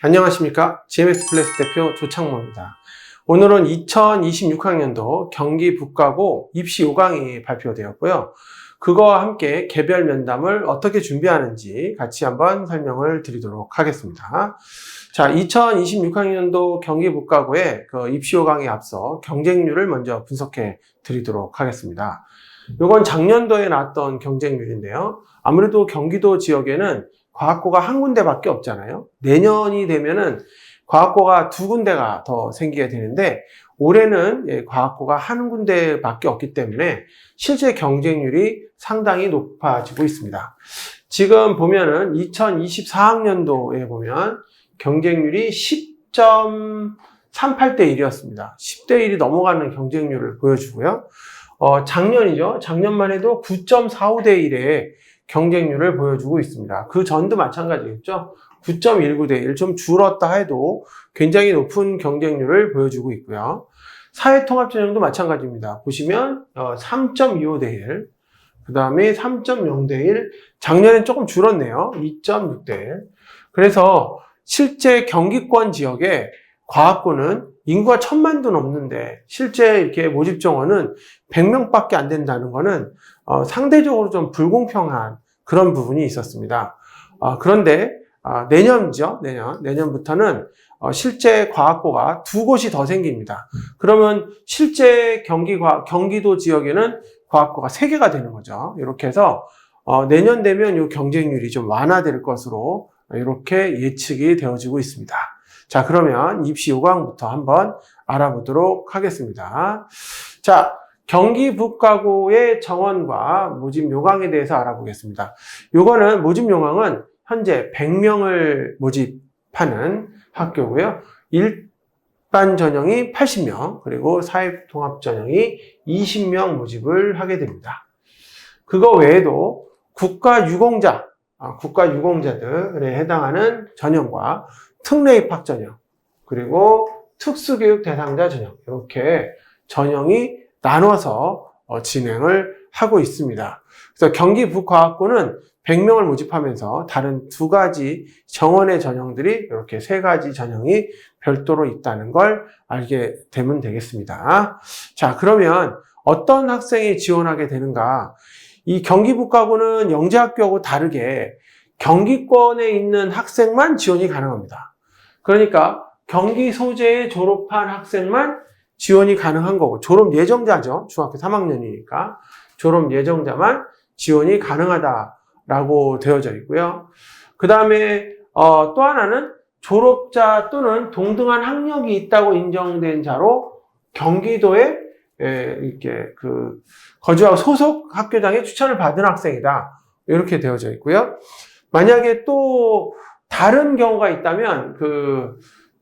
안녕하십니까. GMX 플레이스 대표 조창모입니다. 오늘은 2026학년도 경기 북가고 입시 요강이 발표되었고요. 그거와 함께 개별 면담을 어떻게 준비하는지 같이 한번 설명을 드리도록 하겠습니다. 자, 2026학년도 경기 북가고의 그 입시 요강에 앞서 경쟁률을 먼저 분석해 드리도록 하겠습니다. 이건 작년도에 나왔던 경쟁률인데요. 아무래도 경기도 지역에는 과학고가 한 군데밖에 없잖아요. 내년이 되면은 과학고가 두 군데가 더 생기게 되는데 올해는 과학고가 한 군데밖에 없기 때문에 실제 경쟁률이 상당히 높아지고 있습니다. 지금 보면은 2024학년도에 보면 경쟁률이 10.38대 1이었습니다. 10대 1이 넘어가는 경쟁률을 보여주고요. 작년이죠. 작년만 해도 9.45대 1의 경쟁률을 보여주고 있습니다. 그 전도 마찬가지겠죠. 9.19대 1, 좀 줄었다 해도 굉장히 높은 경쟁률을 보여주고 있고요. 사회통합전형도 마찬가지입니다. 보시면 3.25대 1, 그 다음에 3.0대 1, 작년엔 조금 줄었네요. 2.6대 1. 그래서 실제 경기권 지역에 과학고는 인구가 1000만도 넘는데 실제 이렇게 모집 정원은 100명밖에 안 된다는 거는 상대적으로 좀 불공평한 그런 부분이 있었습니다. 그런데 내년이죠. 내년부터는 실제 과학고가 두 곳이 더 생깁니다. 그러면 실제 경기도 지역에는 과학고가 3개가 되는 거죠. 이렇게 해서 내년 되면 이 경쟁률이 좀 완화될 것으로 이렇게 예측이 되어지고 있습니다. 자, 그러면 입시 요강부터 한번 알아보도록 하겠습니다. 자, 경기 북가고의 정원과 모집 요강에 대해서 알아보겠습니다. 요거는 모집 요강은 현재 100명을 모집하는 학교고요. 일반 전형이 80명, 그리고 사회통합 전형이 20명 모집을 하게 됩니다. 그거 외에도 국가유공자들에 해당하는 전형과 특례입학 전형, 그리고 특수교육 대상자 전형, 이렇게 전형이 나눠서 진행을 하고 있습니다. 그래서 경기 북과학고는 100명을 모집하면서 다른 2가지 정원의 전형들이 이렇게 3가지 전형이 별도로 있다는 걸 알게 되면 되겠습니다. 자, 그러면 어떤 학생이 지원하게 되는가? 이 경기 북과고는 영재학교하고 다르게 경기권에 있는 학생만 지원이 가능합니다. 그러니까 경기 소재에 졸업한 학생만 지원이 가능한 거고, 졸업 예정자죠. 중학교 3학년이니까 졸업 예정자만 지원이 가능하다라고 되어져 있고요. 그 다음에 또 하나는 졸업자 또는 동등한 학력이 있다고 인정된 자로 경기도에 이렇게 거주하고 소속 학교장의 추천을 받은 학생이다, 이렇게 되어져 있고요. 만약에 또 다른 경우가 있다면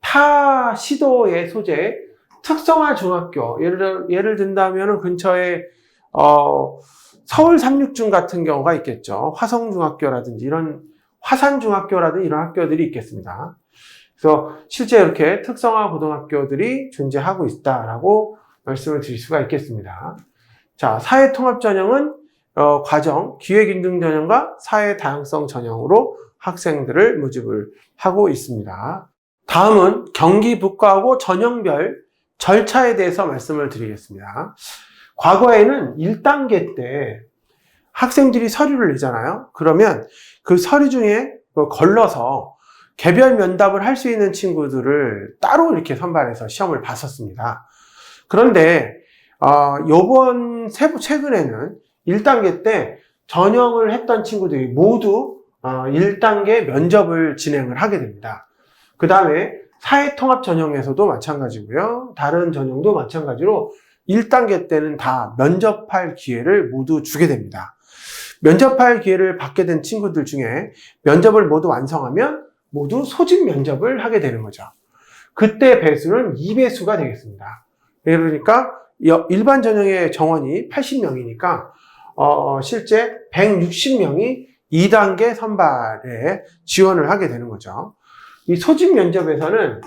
타 시도의 소재 특성화 중학교, 예를 든다면 근처에 서울 삼육중 같은 경우가 있겠죠. 화성중학교라든지 이런 화산중학교라든지 이런 학교들이 있겠습니다. 그래서 실제 이렇게 특성화 고등학교들이 존재하고 있다라고 말씀을 드릴 수가 있겠습니다. 자, 사회통합 전형은 과정, 기회균등 전형과 사회 다양성 전형으로 학생들을 모집을 하고 있습니다. 다음은 경기 북과고 전형별 절차에 대해서 말씀을 드리겠습니다. 과거에는 1단계 때 학생들이 서류를 내잖아요. 그러면 그 서류 중에 걸러서 개별 면담을 할 수 있는 친구들을 따로 이렇게 선발해서 시험을 봤었습니다. 그런데 최근에는 1단계 때 전형을 했던 친구들이 모두 1단계 면접을 진행을 하게 됩니다. 그 다음에 사회통합 전형에서도 마찬가지고요. 다른 전형도 마찬가지로 1단계 때는 다 면접할 기회를 모두 주게 됩니다. 면접할 기회를 받게 된 친구들 중에 면접을 모두 완성하면 모두 소집 면접을 하게 되는 거죠. 그때 배수는 2배수가 되겠습니다. 그러니까 일반 전형의 정원이 80명이니까 실제 160명이 2단계 선발에 지원을 하게 되는 거죠. 이 소집 면접에서는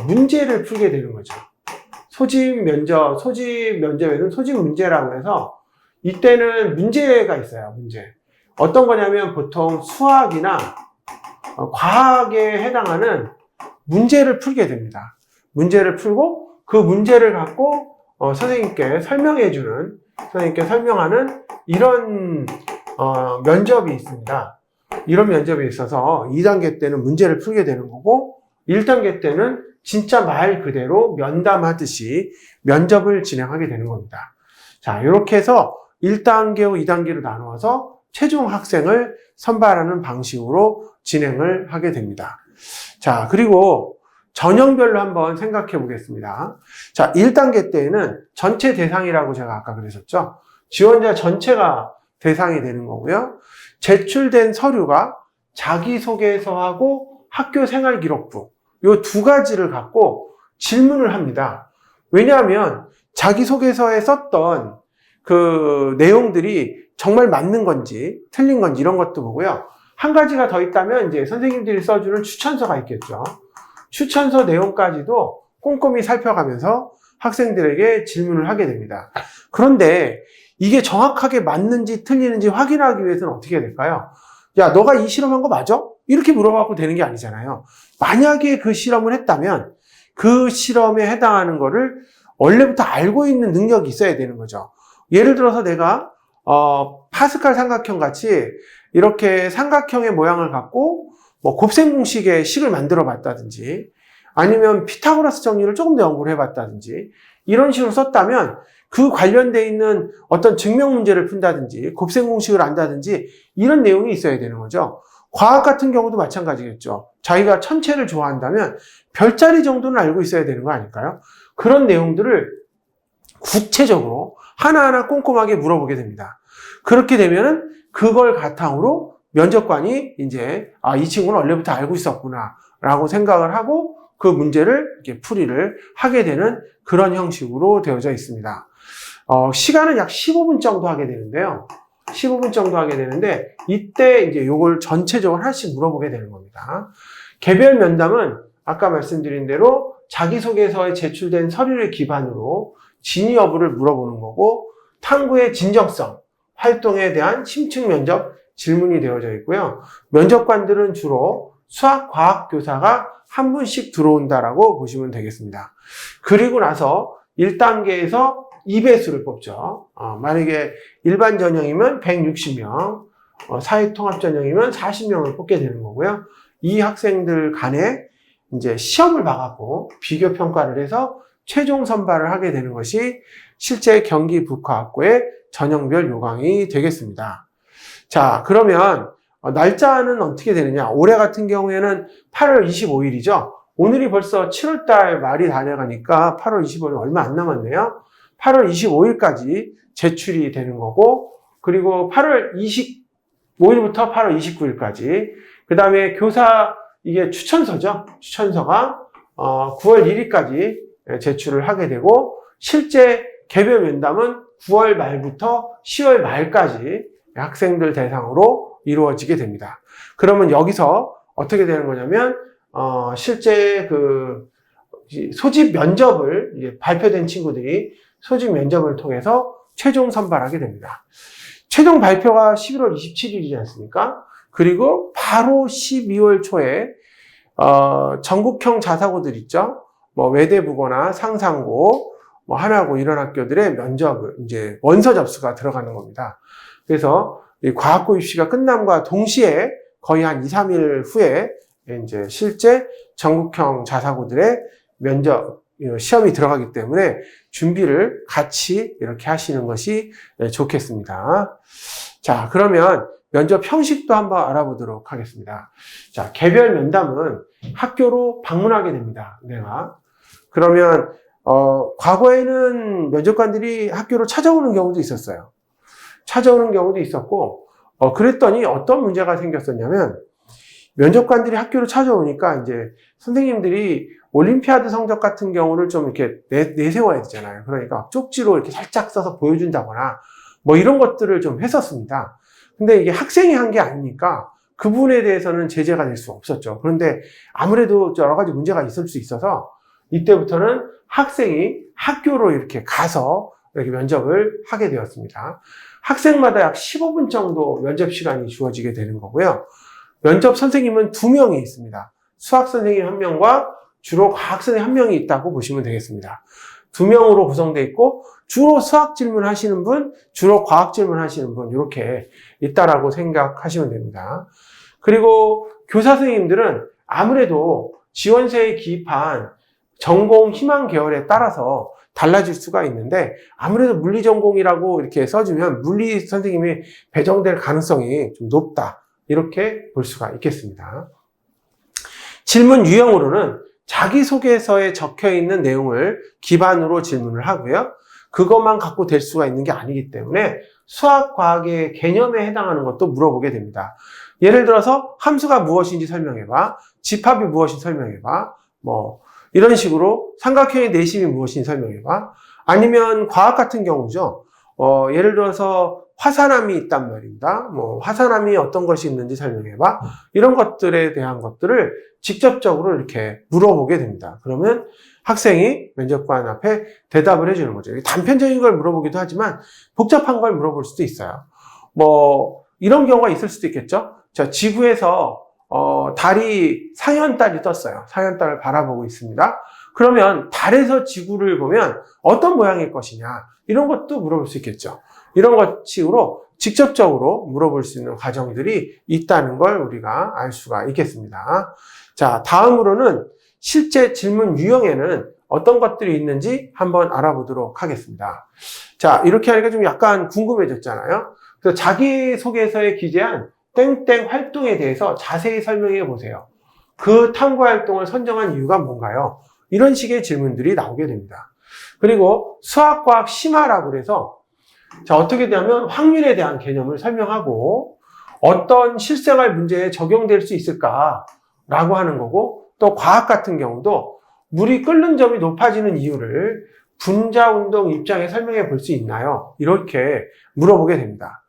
문제를 풀게 되는 거죠. 소집 면접에는 소집 문제라고 해서 이때는 문제가 있어요. 문제. 어떤 거냐면 보통 수학이나 과학에 해당하는 문제를 풀게 됩니다. 문제를 풀고 그 문제를 갖고 선생님께 설명하는 이런 면접이 있습니다. 이런 면접이 있어서 2단계 때는 문제를 풀게 되는 거고 1단계 때는 진짜 말 그대로 면담하듯이 면접을 진행하게 되는 겁니다. 자, 이렇게 해서 1단계와 2단계로 나누어서 최종 학생을 선발하는 방식으로 진행을 하게 됩니다. 자, 그리고 전형별로 한번 생각해 보겠습니다. 자, 1단계 때에는 전체 대상이라고 제가 아까 그랬었죠. 지원자 전체가 대상이 되는 거고요. 제출된 서류가 자기소개서하고 학교생활기록부 이 두 가지를 갖고 질문을 합니다. 왜냐하면 자기소개서에 썼던 그 내용들이 정말 맞는 건지 틀린 건지 이런 것도 보고요. 한 가지가 더 있다면 이제 선생님들이 써주는 추천서가 있겠죠. 추천서 내용까지도 꼼꼼히 살펴가면서 학생들에게 질문을 하게 됩니다. 그런데 이게 정확하게 맞는지 틀리는지 확인하기 위해서는 어떻게 해야 될까요? 야, 너가 이 실험한 거 맞아? 이렇게 물어봐도 되는 게 아니잖아요. 만약에 그 실험을 했다면 그 실험에 해당하는 거를 원래부터 알고 있는 능력이 있어야 되는 거죠. 예를 들어서 내가 파스칼 삼각형 같이 이렇게 삼각형의 모양을 갖고 뭐 곱셈 공식의 식을 만들어 봤다든지 아니면 피타고라스 정리를 조금 더 연구를 해봤다든지 이런 식으로 썼다면 그 관련되어 있는 어떤 증명 문제를 푼다든지 곱셈 공식을 안다든지 이런 내용이 있어야 되는 거죠. 과학 같은 경우도 마찬가지겠죠. 자기가 천체를 좋아한다면 별자리 정도는 알고 있어야 되는 거 아닐까요? 그런 내용들을 구체적으로 하나하나 꼼꼼하게 물어보게 됩니다. 그렇게 되면은 그걸 바탕으로 면접관이 이제 이 친구는 원래부터 알고 있었구나 라고 생각을 하고 그 문제를 이렇게 풀이를 하게 되는 그런 형식으로 되어져 있습니다. 시간은 약 15분 정도 하게 되는데요. 15분 정도 하게 되는데 이때 이제 요걸 전체적으로 하나씩 물어보게 되는 겁니다. 개별 면담은 아까 말씀드린 대로 자기소개서에 제출된 서류를 기반으로 진위 여부를 물어보는 거고 탐구의 진정성, 활동에 대한 심층 면접 질문이 되어져 있고요. 면접관들은 주로 수학, 과학 교사가 한 분씩 들어온다라고 보시면 되겠습니다. 그리고 나서 1단계에서 2배수를 뽑죠. 만약에 일반 전형이면 160명, 사회통합 전형이면 40명을 뽑게 되는 거고요. 이 학생들 간에 이제 시험을 봐갖고 비교 평가를 해서 최종 선발을 하게 되는 것이 실제 경기 북화학고의 전형별 요강이 되겠습니다. 자, 그러면 날짜는 어떻게 되느냐? 올해 같은 경우에는 8월 25일이죠. 오늘이 벌써 7월달 말이 다 돼가니까 8월 25일 얼마 안 남았네요. 8월 25일까지 제출이 되는 거고, 그리고 8월 25일부터 8월 29일까지, 그 다음에 교사, 이게 추천서죠. 추천서가 9월 1일까지 제출을 하게 되고, 실제 개별 면담은 9월 말부터 10월 말까지 학생들 대상으로 이루어지게 됩니다. 그러면 여기서 어떻게 되는 거냐면, 실제 그 소집 면접을 발표된 친구들이 소집 면접을 통해서 최종 선발하게 됩니다. 최종 발표가 11월 27일이지 않습니까? 그리고 바로 12월 초에 전국형 자사고들 있죠. 뭐 외대부고나 상상고, 뭐 하나고 이런 학교들의 면접을 이제 원서 접수가 들어가는 겁니다. 그래서 이 과학고 입시가 끝남과 동시에 거의 한 2, 3일 후에 이제 실제 전국형 자사고들의 면접 시험이 들어가기 때문에 준비를 같이 이렇게 하시는 것이 좋겠습니다. 자, 그러면 면접 형식도 한번 알아보도록 하겠습니다. 자, 개별 면담은 학교로 방문하게 됩니다. 내가. 그러면 과거에는 면접관들이 학교로 찾아오는 경우도 있었어요. 찾아오는 경우도 있었고, 그랬더니 어떤 문제가 생겼었냐면, 면접관들이 학교로 찾아오니까 이제 선생님들이 올림피아드 성적 같은 경우를 좀 이렇게 내세워야 되잖아요. 그러니까 쪽지로 이렇게 살짝 써서 보여준다거나 뭐 이런 것들을 좀 했었습니다. 근데 이게 학생이 한 게 아니니까 그 부분에 대해서는 제재가 될 수 없었죠. 그런데 아무래도 여러 가지 문제가 있을 수 있어서 이때부터는 학생이 학교로 이렇게 가서 이렇게 면접을 하게 되었습니다. 학생마다 약 15분 정도 면접 시간이 주어지게 되는 거고요. 면접 선생님은 2명이 있습니다. 수학 선생님 1명과 주로 과학 선생님 1명이 있다고 보시면 되겠습니다. 2명으로 구성되어 있고 주로 수학 질문 하시는 분, 주로 과학 질문 하시는 분 이렇게 있다라고 생각하시면 됩니다. 그리고 교사 선생님들은 아무래도 지원서에 기입한 전공 희망 계열에 따라서 달라질 수가 있는데 아무래도 물리 전공이라고 이렇게 써주면 물리 선생님이 배정될 가능성이 좀 높다. 이렇게 볼 수가 있겠습니다. 질문 유형으로는 자기소개서에 적혀있는 내용을 기반으로 질문을 하고요. 그것만 갖고 될 수가 있는 게 아니기 때문에 수학, 과학의 개념에 해당하는 것도 물어보게 됩니다. 예를 들어서 함수가 무엇인지 설명해봐. 집합이 무엇인지 설명해봐. 이런 식으로 삼각형의 내심이 무엇인지 설명해봐. 아니면 과학 같은 경우죠. 예를 들어서 화산암이 있단 말입니다. 화산암이 어떤 것이 있는지 설명해봐. 이런 것들에 대한 것들을 직접적으로 이렇게 물어보게 됩니다. 그러면 학생이 면접관 앞에 대답을 해주는 거죠. 단편적인 걸 물어보기도 하지만 복잡한 걸 물어볼 수도 있어요. 이런 경우가 있을 수도 있겠죠. 자, 지구에서 달이 상현달이 떴어요. 상현달을 바라보고 있습니다. 그러면 달에서 지구를 보면 어떤 모양일 것이냐 이런 것도 물어볼 수 있겠죠. 이런 것 식으로 직접적으로 물어볼 수 있는 과정들이 있다는 걸 우리가 알 수가 있겠습니다. 자, 다음으로는 실제 질문 유형에는 어떤 것들이 있는지 한번 알아보도록 하겠습니다. 자, 이렇게 하니까 좀 약간 궁금해졌잖아요. 그래서 자기소개서에 기재한 땡땡 활동에 대해서 자세히 설명해 보세요. 그 탐구 활동을 선정한 이유가 뭔가요? 이런 식의 질문들이 나오게 됩니다. 그리고 수학과학 심화라고 해서 자, 어떻게 되냐면 확률에 대한 개념을 설명하고 어떤 실생활 문제에 적용될 수 있을까라고 하는 거고 또 과학 같은 경우도 물이 끓는 점이 높아지는 이유를 분자운동 입장에 설명해 볼 수 있나요? 이렇게 물어보게 됩니다.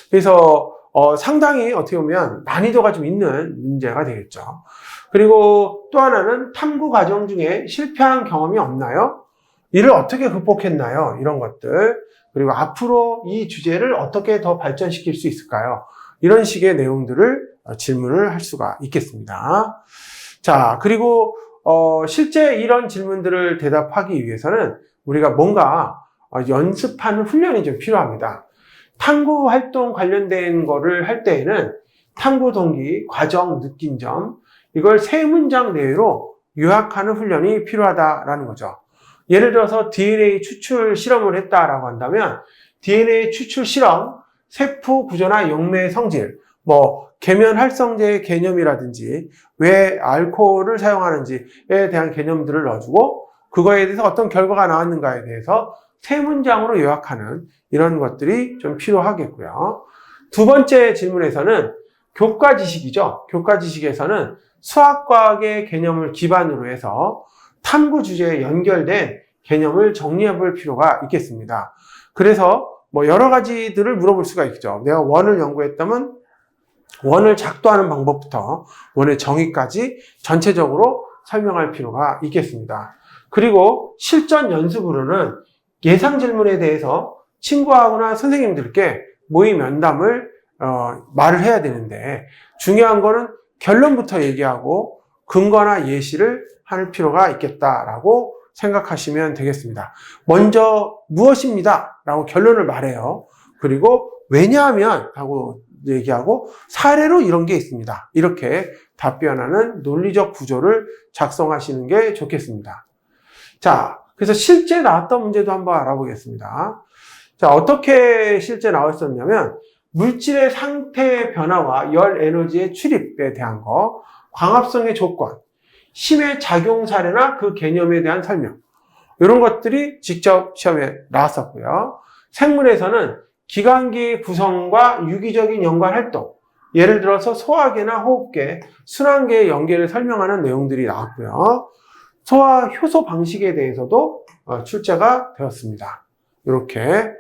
그래서 상당히 어떻게 보면 난이도가 좀 있는 문제가 되겠죠. 그리고 또 하나는 탐구 과정 중에 실패한 경험이 없나요? 이를 어떻게 극복했나요? 이런 것들. 그리고 앞으로 이 주제를 어떻게 더 발전시킬 수 있을까요? 이런 식의 내용들을 질문을 할 수가 있겠습니다. 자, 그리고 실제 이런 질문들을 대답하기 위해서는 우리가 뭔가 연습하는 훈련이 좀 필요합니다. 탐구 활동 관련된 거를 할 때에는 탐구 동기, 과정, 느낀 점 이걸 3문장 내외로 요약하는 훈련이 필요하다라는 거죠. 예를 들어서 DNA 추출 실험을 했다라고 한다면 DNA 추출 실험, 세포 구조나 용매의 성질, 계면 활성제의 개념이라든지 왜 알코올을 사용하는지에 대한 개념들을 넣어주고 그거에 대해서 어떤 결과가 나왔는가에 대해서 3문장으로 요약하는 이런 것들이 좀 필요하겠고요. 두 번째 질문에서는 교과 지식이죠. 교과 지식에서는 수학과학의 개념을 기반으로 해서 탐구 주제에 연결된 개념을 정리해 볼 필요가 있겠습니다. 그래서 여러 가지들을 물어볼 수가 있죠. 내가 원을 연구했다면 원을 작도하는 방법부터 원의 정의까지 전체적으로 설명할 필요가 있겠습니다. 그리고 실전 연습으로는 예상 질문에 대해서 친구하거나 선생님들께 모의 면담을 말을 해야 되는데 중요한 거는 결론부터 얘기하고 근거나 예시를 할 필요가 있겠다라고 생각하시면 되겠습니다. 먼저 무엇입니다 라고 결론을 말해요. 그리고 왜냐하면 하고 얘기하고 사례로 이런 게 있습니다. 이렇게 답변하는 논리적 구조를 작성하시는 게 좋겠습니다. 자, 그래서 실제 나왔던 문제도 한번 알아보겠습니다. 자, 어떻게 실제 나왔었냐면 물질의 상태 변화와 열 에너지의 출입에 대한 거, 광합성의 조건, 힘의 작용 사례나 그 개념에 대한 설명 이런 것들이 직접 시험에 나왔었고요. 생물에서는 기관기의 구성과 유기적인 연관 활동, 예를 들어서 소화계나 호흡계, 순환계의 연계를 설명하는 내용들이 나왔고요. 소화 효소 방식에 대해서도 출제가 되었습니다. 이렇게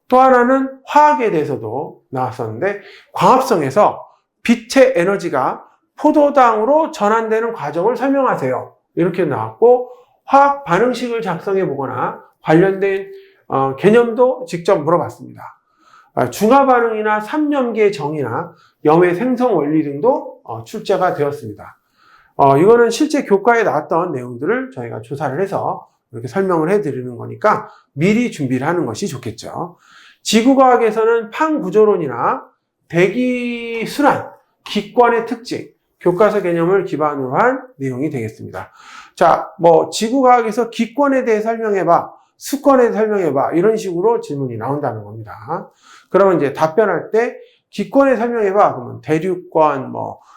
또 하나는 화학에 대해서도 나왔었는데 광합성에서 빛의 에너지가 포도당으로 전환되는 과정을 설명하세요. 이렇게 나왔고 화학 반응식을 작성해 보거나 관련된 개념도 직접 물어봤습니다. 중화 반응이나 삼염계 정의나 염의 생성 원리 등도 출제가 되었습니다. 이거는 실제 교과에 나왔던 내용들을 저희가 조사를 해서 이렇게 설명을 해드리는 거니까 미리 준비를 하는 것이 좋겠죠. 지구과학에서는 판구조론이나 대기순환, 기권의 특징, 교과서 개념을 기반으로 한 내용이 되겠습니다. 자, 지구과학에서 기권에 대해 설명해봐, 수권에 대해 설명해봐, 이런 식으로 질문이 나온다는 겁니다. 그러면 이제 답변할 때 기권에 설명해봐, 그러면 대륙권,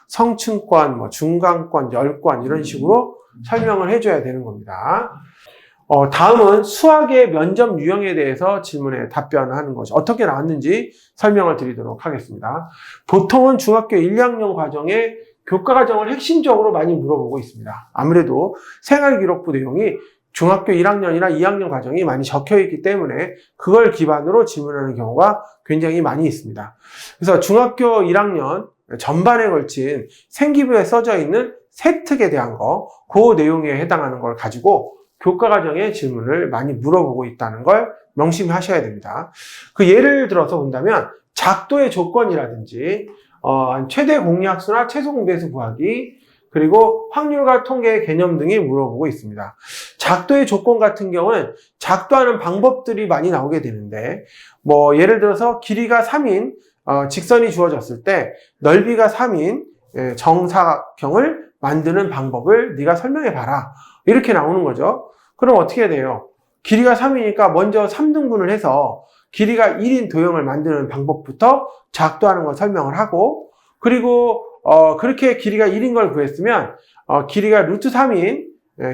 성층권, 중간권, 열권, 이런 식으로 설명을 해줘야 되는 겁니다. 다음은 수학의 면접 유형에 대해서 질문에 답변하는 것이 어떻게 나왔는지 설명을 드리도록 하겠습니다. 보통은 중학교 1, 2학년 과정에 교과 과정을 핵심적으로 많이 물어보고 있습니다. 아무래도 생활기록부 내용이 중학교 1학년이나 2학년 과정이 많이 적혀있기 때문에 그걸 기반으로 질문하는 경우가 굉장히 많이 있습니다. 그래서 중학교 1학년 전반에 걸친 생기부에 써져 있는 세특에 대한 그 내용에 해당하는 걸 가지고 교과 과정에 질문을 많이 물어보고 있다는 걸 명심하셔야 됩니다. 그 예를 들어서 본다면 작도의 조건이라든지 최대 공약수나 최소 공배수 구하기, 그리고 확률과 통계의 개념 등이 물어보고 있습니다. 작도의 조건 같은 경우는 작도하는 방법들이 많이 나오게 되는데, 예를 들어서 길이가 3인 직선이 주어졌을 때 넓이가 3인 정사각형을 만드는 방법을 네가 설명해 봐라, 이렇게 나오는 거죠. 그럼 어떻게 돼요? 길이가 3이니까 먼저 3등분을 해서 길이가 1인 도형을 만드는 방법부터 작도하는 걸 설명을 하고, 그리고 그렇게 길이가 1인 걸 구했으면 길이가 루트 3인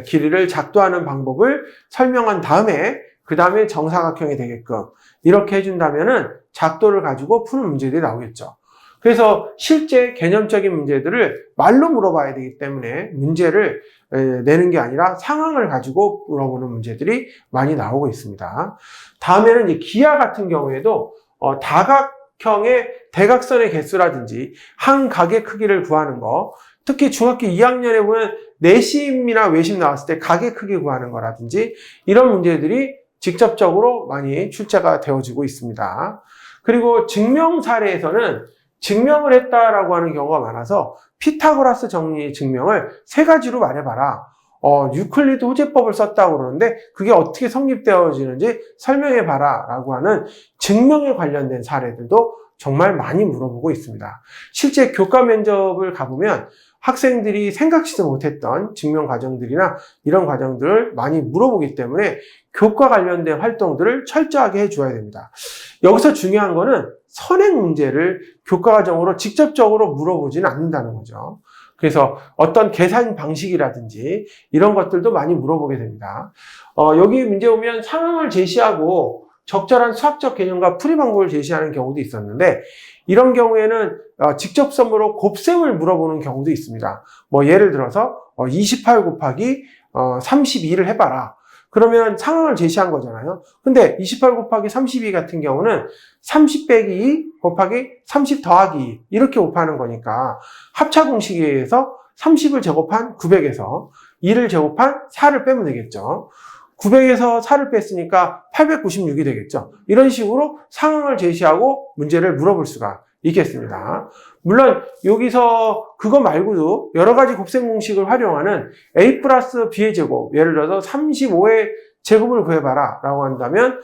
길이를 작도하는 방법을 설명한 다음에 그 다음에 정사각형이 되게끔 이렇게 해준다면은 작도를 가지고 푸는 문제들이 나오겠죠. 그래서 실제 개념적인 문제들을 말로 물어봐야 되기 때문에 문제를 내는 게 아니라 상황을 가지고 물어보는 문제들이 많이 나오고 있습니다. 다음에는 이제 기하 같은 경우에도 다각형의 대각선의 개수라든지 한 각의 크기를 구하는 거, 특히 중학교 2학년에 보면 내심이나 외심 나왔을 때 각의 크기 구하는 거라든지 이런 문제들이 직접적으로 많이 출제가 되어지고 있습니다. 그리고 증명 사례에서는 증명을 했다라고 하는 경우가 많아서 피타고라스 정리 증명을 3가지로 말해봐라. 유클리드 호재법을 썼다고 그러는데 그게 어떻게 성립되어지는지 설명해봐라 라고 하는 증명에 관련된 사례들도 정말 많이 물어보고 있습니다. 실제 교과 면접을 가보면 학생들이 생각지도 못했던 증명 과정들이나 이런 과정들을 많이 물어보기 때문에 교과 관련된 활동들을 철저하게 해줘야 됩니다. 여기서 중요한 거는 선행 문제를 교과 과정으로 직접적으로 물어보지는 않는다는 거죠. 그래서 어떤 계산 방식이라든지 이런 것들도 많이 물어보게 됩니다. 여기 문제 보면 상황을 제시하고 적절한 수학적 개념과 풀이 방법을 제시하는 경우도 있었는데 이런 경우에는 직접성으로 곱셈을 물어보는 경우도 있습니다. 예를 들어서 28 곱하기 32를 해봐라. 그러면 상황을 제시한 거잖아요. 근데 28 곱하기 32 같은 경우는 30 빼기 2 곱하기 30 더하기 2 이렇게 곱하는 거니까 합차 공식에 의해서 30을 제곱한 900에서 2를 제곱한 4를 빼면 되겠죠. 900에서 4를 뺐으니까 896이 되겠죠. 이런 식으로 상황을 제시하고 문제를 물어볼 수가 있겠습니다. 물론 여기서 그거 말고도 여러 가지 곱셈 공식을 활용하는 a 플러스 b의 제곱, 예를 들어서 35의 제곱을 구해봐라 라고 한다면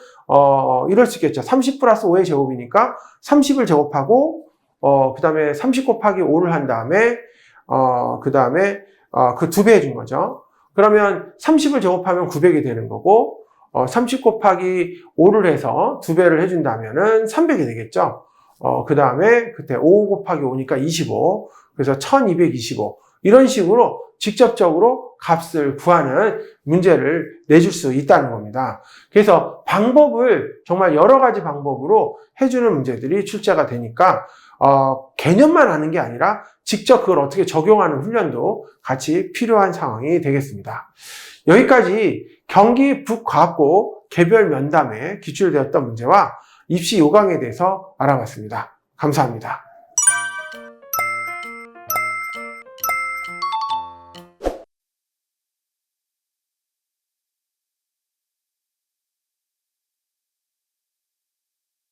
이럴 수 있겠죠. 30 플러스 5의 제곱이니까 30을 제곱하고 그 다음에 30 곱하기 5를 한 다음에 그 다음에 그 2배 해준 거죠. 그러면 30을 제곱하면 900이 되는 거고 30 곱하기 5를 해서 2배를 해준다면은 300이 되겠죠. 그 다음에 그때 5 곱하기 5니까 25, 그래서 1225 이런 식으로 직접적으로 값을 구하는 문제를 내줄 수 있다는 겁니다. 그래서 방법을 정말 여러 가지 방법으로 해주는 문제들이 출제가 되니까 개념만 아는 게 아니라 직접 그걸 어떻게 적용하는 훈련도 같이 필요한 상황이 되겠습니다. 여기까지 경기 북과학고 개별 면담에 기출되었던 문제와 입시 요강에 대해서 알아봤습니다. 감사합니다.